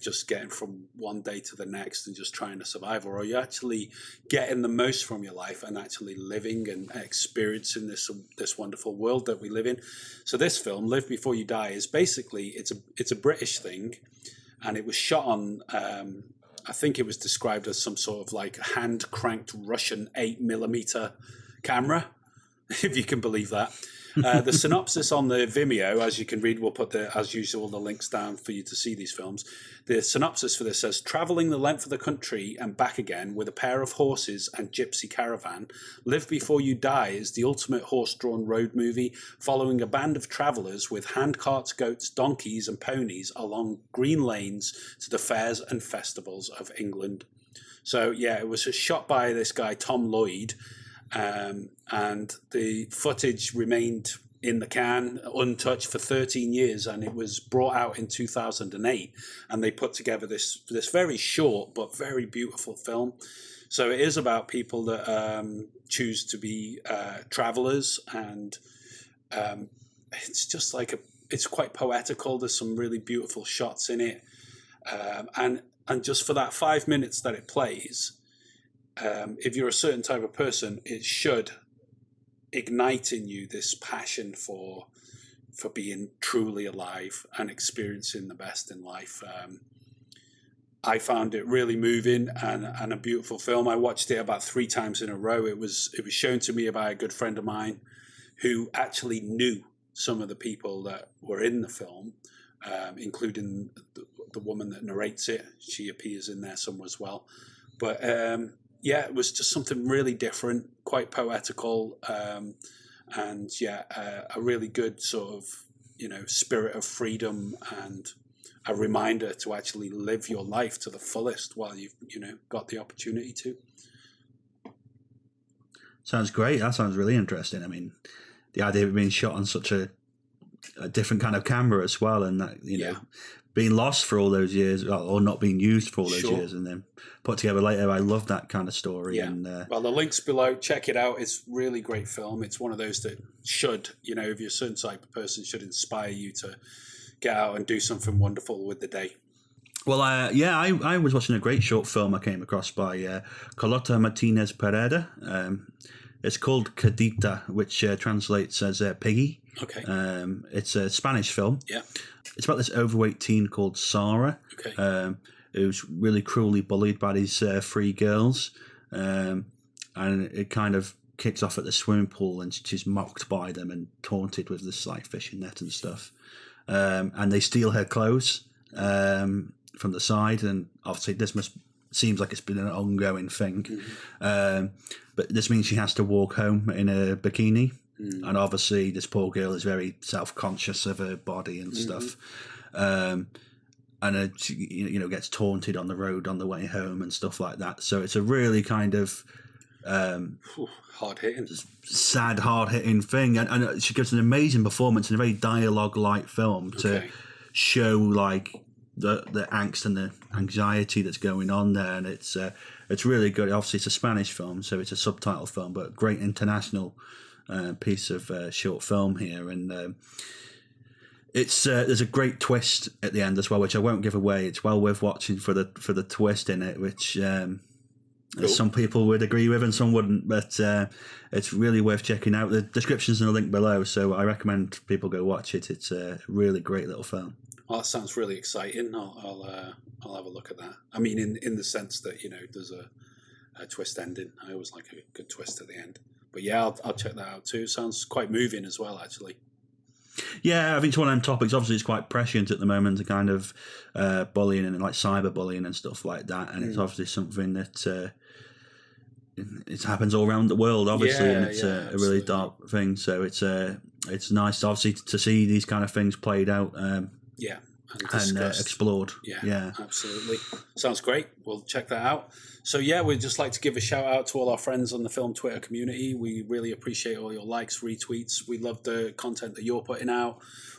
just getting from one day to the next and just trying to survive, or are you actually getting the most from your life and actually living and experiencing this wonderful world that we live in? So this film, Live Before You Die, is basically, it's a British thing, and it was shot on, I think it was described as some sort of like hand-cranked Russian 8mm camera, if you can believe that. The synopsis on the Vimeo, as you can read, we'll put as usual, the links down for you to see these films. The synopsis for this says, travelling the length of the country and back again with a pair of horses and gypsy caravan, Live Before You Die is the ultimate horse-drawn road movie following a band of travellers with handcarts, goats, donkeys and ponies along green lanes to the fairs and festivals of England. So, it was shot by this guy, Tom Lloyd, and the footage remained in the can, untouched, for 13 years, and it was brought out in 2008, and they put together this very short but very beautiful film. So it is about people that choose to be travellers, and it's just like it's quite poetical. There's some really beautiful shots in it, and just for that 5 minutes that it plays, if you're a certain type of person, it should ignite in you this passion for being truly alive and experiencing the best in life. I found it really moving and a beautiful film. I watched it about 3 times in a row. It was shown to me by a good friend of mine who actually knew some of the people that were in the film, including the woman that narrates it. She appears in there somewhere as well. But yeah, it was just something really different, quite poetical, and yeah, a really good sort of, spirit of freedom and a reminder to actually live your life to the fullest while you've, got the opportunity to. Sounds great. That sounds really interesting. I mean, the idea of it being shot on such a different kind of camera as well, and that, being lost for all those years, or not being used for all those years, and then put together later. I love that kind of story. Yeah. And, well, the link's below. Check it out. It's a really great film. It's one of those that should, if you're a certain type of person, should inspire you to get out and do something wonderful with the day. Well, I was watching a great short film I came across by Carlota Martinez Pereda. It's called Cadita, which translates as Piggy. Okay. It's a Spanish film. Yeah. It's about this overweight teen called Sarah, who's really cruelly bullied by these 3 girls. And it kind of kicks off at the swimming pool, and she's mocked by them and taunted with this fishing net and stuff. And they steal her clothes from the side, and obviously this seems like it's been an ongoing thing. Mm-hmm. But this means she has to walk home in a bikini. And obviously this poor girl is very self-conscious of her body and stuff. And she, gets taunted on the road on the way home and stuff like that. So it's a really kind of hard-hitting, sad, hard-hitting thing. And she gives an amazing performance in a very dialogue-like film to show the angst and the anxiety that's going on there. And it's really good. Obviously it's a Spanish film, so it's a subtitle film, but great international piece of short film here, and there's a great twist at the end as well, which I won't give away. It's well worth watching for the twist in it, which some people would agree with and some wouldn't, but it's really worth checking out. The description's in the link below, so I recommend people go watch it. It's a really great little film. Well, that sounds really exciting. I'll have a look at that. I mean, in the sense that there's a twist ending. I always like a good twist at the end. But yeah, I'll check that out too. Sounds quite moving as well, actually. Yeah, I think it's one of them topics. Obviously, it's quite prescient at the moment, the kind of bullying and cyberbullying and stuff like that. And it's obviously something that it happens all around the world, obviously, and it's a really dark thing. So it's nice, obviously, to see these kind of things played out. And explored. Yeah, absolutely. Sounds great. We'll check that out. So yeah, we'd just like to give a shout out to all our friends on the film Twitter community. We really appreciate all your likes, retweets. We love the content that you're putting out.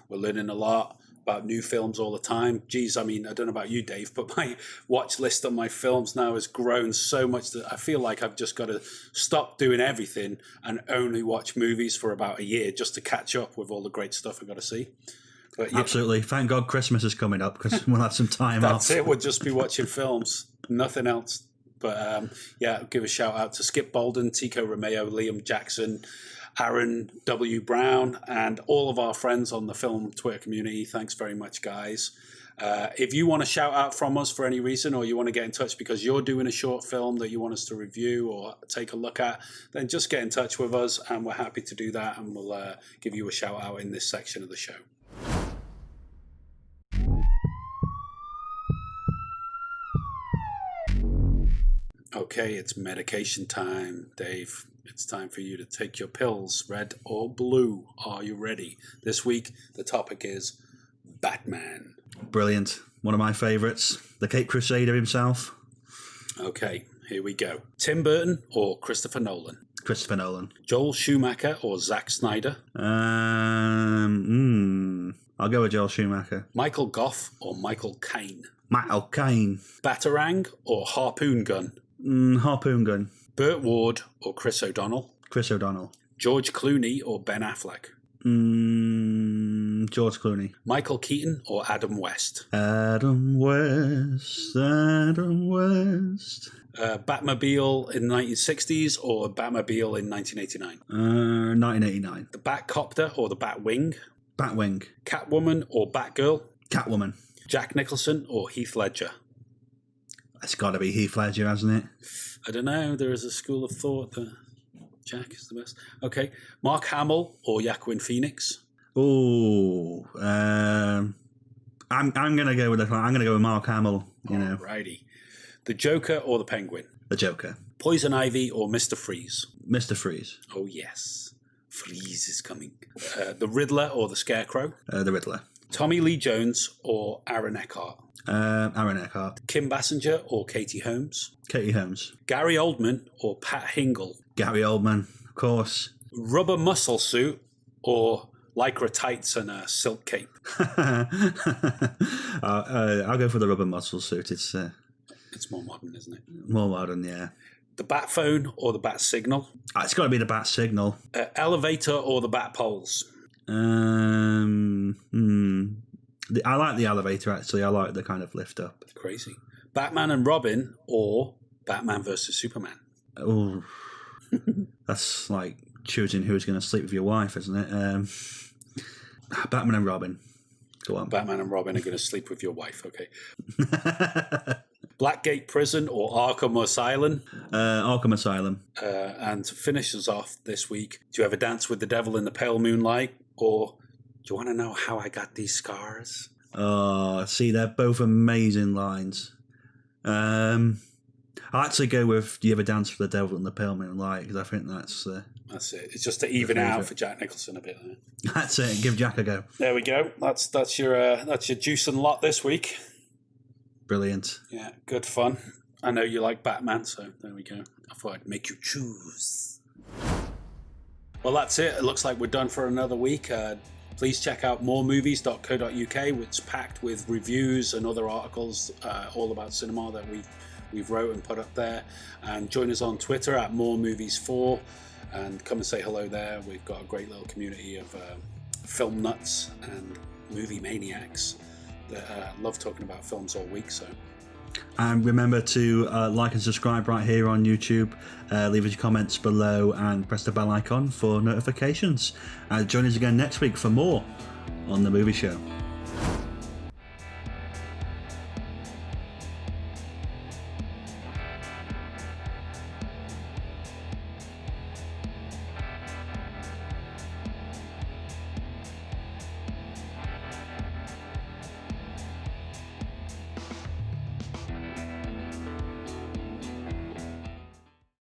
We're learning a lot about new films all the time. Geez, I mean, I don't know about you, Dave, but my watch list on my films now has grown so much that I feel like I've just got to stop doing everything and only watch movies for about a year just to catch up with all the great stuff I've got to see. But, absolutely. Thank God Christmas is coming up, because we'll have some time off. That's it. We'll just be watching films, nothing else. But give a shout out to Skip Bolden, Tico Romeo, Liam Jackson, Aaron W. Brown, and all of our friends on the film Twitter community. Thanks very much, guys. If you want a shout out from us for any reason, or you want to get in touch because you're doing a short film that you want us to review or take a look at, then just get in touch with us, and we're happy to do that, and we'll give you a shout out in this section of the show. Okay, it's medication time, Dave. It's time for you to take your pills, red or blue. Are you ready? This week, the topic is Batman. Brilliant. One of my favourites. The Cape Crusader himself. Okay, here we go. Tim Burton or Christopher Nolan? Christopher Nolan. Joel Schumacher or Zack Snyder? I'll go with Joel Schumacher. Michael Gough or Michael Caine? Michael Caine. Batarang or Harpoon Gun? Harpoon Gun. Burt Ward or Chris O'Donnell? Chris O'Donnell. George Clooney or Ben Affleck? George Clooney. Michael Keaton or Adam West? Adam West. Batmobile in the 1960s or Batmobile in 1989? 1989. The Batcopter or the Batwing? Batwing. Catwoman or Batgirl? Catwoman. Jack Nicholson or Heath Ledger? It's got to be Heath Ledger, hasn't it? I don't know. There is a school of thought that Jack is the best. Okay. Mark Hamill or Joaquin Phoenix? Oh, I'm gonna go with Mark Hamill. You know, Alrighty. The Joker or the Penguin? the Joker, Poison Ivy or Mr. Freeze? Mr. Freeze, Oh, yes. Freeze is coming. The Riddler or the Scarecrow? the Riddler, Tommy Lee Jones or Aaron Eckhart? Aaron Eckhart, Kim Basinger or Katie Holmes? Katie Holmes, Gary Oldman or Pat Hingle? Gary Oldman, of course. Rubber muscle suit or lycra tights and a silk cape? I'll go for the rubber muscle suit. It's It's more modern, isn't it? more modern, yeah. The Bat Phone or the Bat Signal? It's got to be the Bat Signal. Elevator or the Bat Poles? I like the elevator, actually. I like the kind of lift up. Crazy. Batman and Robin or Batman versus Superman? Oh, that's like choosing who's going to sleep with your wife, isn't it? Batman and Robin. Go on. Batman and Robin are going to sleep with your wife, okay. Blackgate Prison or Arkham Asylum? Arkham Asylum. And to finish us off this week, do you ever dance with the devil in the pale moonlight? Or do you want to know how I got these scars? Oh, see, they're both amazing lines. I'll actually go with Do You Ever Dance with the Devil in the Pale Moonlight, because I think that's it. It's just to even out for Jack Nicholson a bit. That's it. Give Jack a go. There we go. That's your juice and lot this week. Brilliant. Yeah, good fun. I know you like Batman, so there we go. I thought I'd make you choose. Well, that's it. It looks like we're done for another week. Please check out moremovies.co.uk, which is packed with reviews and other articles all about cinema that we've wrote and put up there. And join us on Twitter at moremovies4 and come and say hello there. We've got a great little community of film nuts and movie maniacs that love talking about films all week. So, and remember to like and subscribe right here on YouTube. Leave us your comments below and press the bell icon for notifications. Join us again next week for more on The Movie Show.